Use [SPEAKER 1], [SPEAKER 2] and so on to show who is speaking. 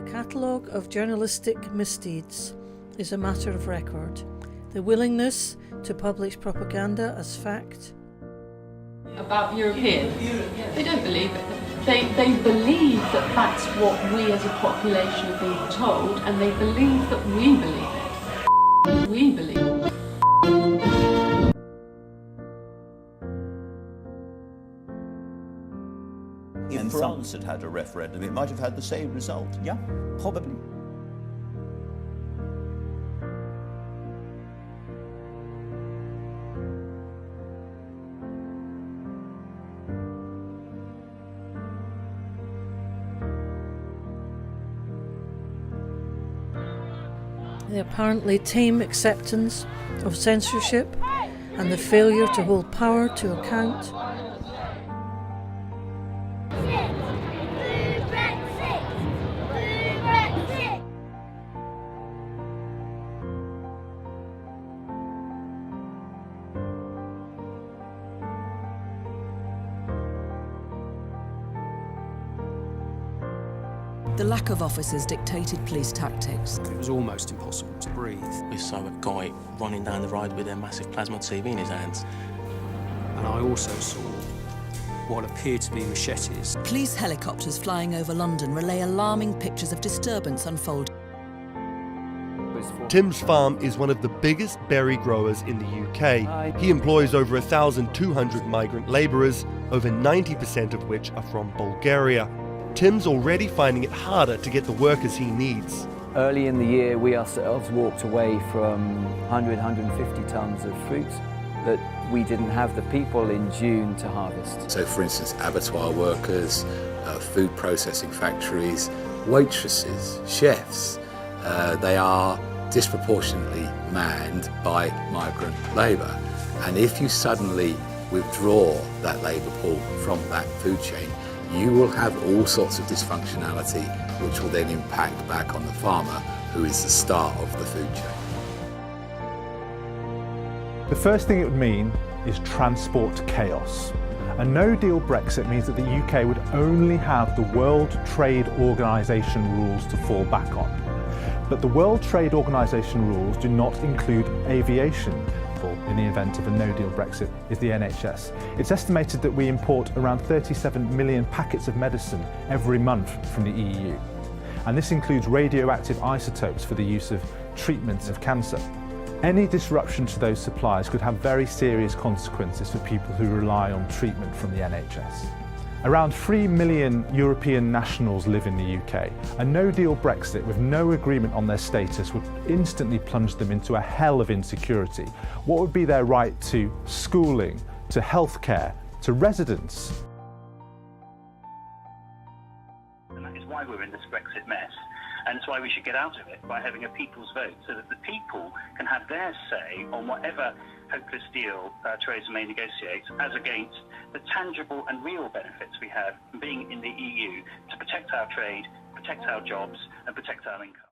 [SPEAKER 1] The catalogue of journalistic misdeeds is a matter of record. The willingness to publish propaganda as fact.
[SPEAKER 2] About Europeans, they don't believe it. They believe that that's what we as a population are being told, and they believe that we believe it. We believe it.
[SPEAKER 3] If France had had a referendum, it might have had the same result.
[SPEAKER 4] Yeah, probably.
[SPEAKER 1] The apparently tame acceptance of censorship and the failure to hold power to account.
[SPEAKER 5] The lack of officers dictated police tactics.
[SPEAKER 6] It was almost impossible to breathe.
[SPEAKER 7] We saw a guy running down the road with a massive plasma TV in his hands.
[SPEAKER 6] And I also saw what appeared to be machetes.
[SPEAKER 5] Police helicopters flying over London relay alarming pictures of disturbance unfolding.
[SPEAKER 8] Tim's farm is one of the biggest berry growers in the UK. He employs over 1,200 migrant labourers, over 90% of which are from Bulgaria. Tim's already finding it harder to get the workers he needs.
[SPEAKER 9] Early in the year, we ourselves walked away from 100, 150 tonnes of fruit that we didn't have the people in June to harvest.
[SPEAKER 10] So, for instance, abattoir workers, food processing factories, waitresses, chefs, they are disproportionately manned by migrant labour. And if you suddenly withdraw that labour pool from that food chain, you will have all sorts of dysfunctionality, which will then impact back on the farmer, who is the star of the food chain.
[SPEAKER 11] The first thing it would mean is transport chaos. A no-deal Brexit means that the UK would only have the World Trade Organization rules to fall back on. But the World Trade Organization rules do not include aviation. In the event of a no-deal Brexit is the NHS. It's estimated that we import around 37 million packets of medicine every month from the EU. And this includes radioactive isotopes for the use of treatments of cancer. Any disruption to those supplies could have very serious consequences for people who rely on treatment from the NHS. Around 3 million European nationals live in the UK. A no-deal Brexit with no agreement on their status would instantly plunge them into a hell of insecurity. What would be their right to schooling, to healthcare, to residence?
[SPEAKER 4] And that is why we're in this Brexit mess. And it's why we should get out of it by having a people's vote, so that the people can have their say on whatever hopeless deal Theresa May negotiates, as against the tangible and real benefits we have from being in the EU to protect our trade, protect our jobs and protect our income.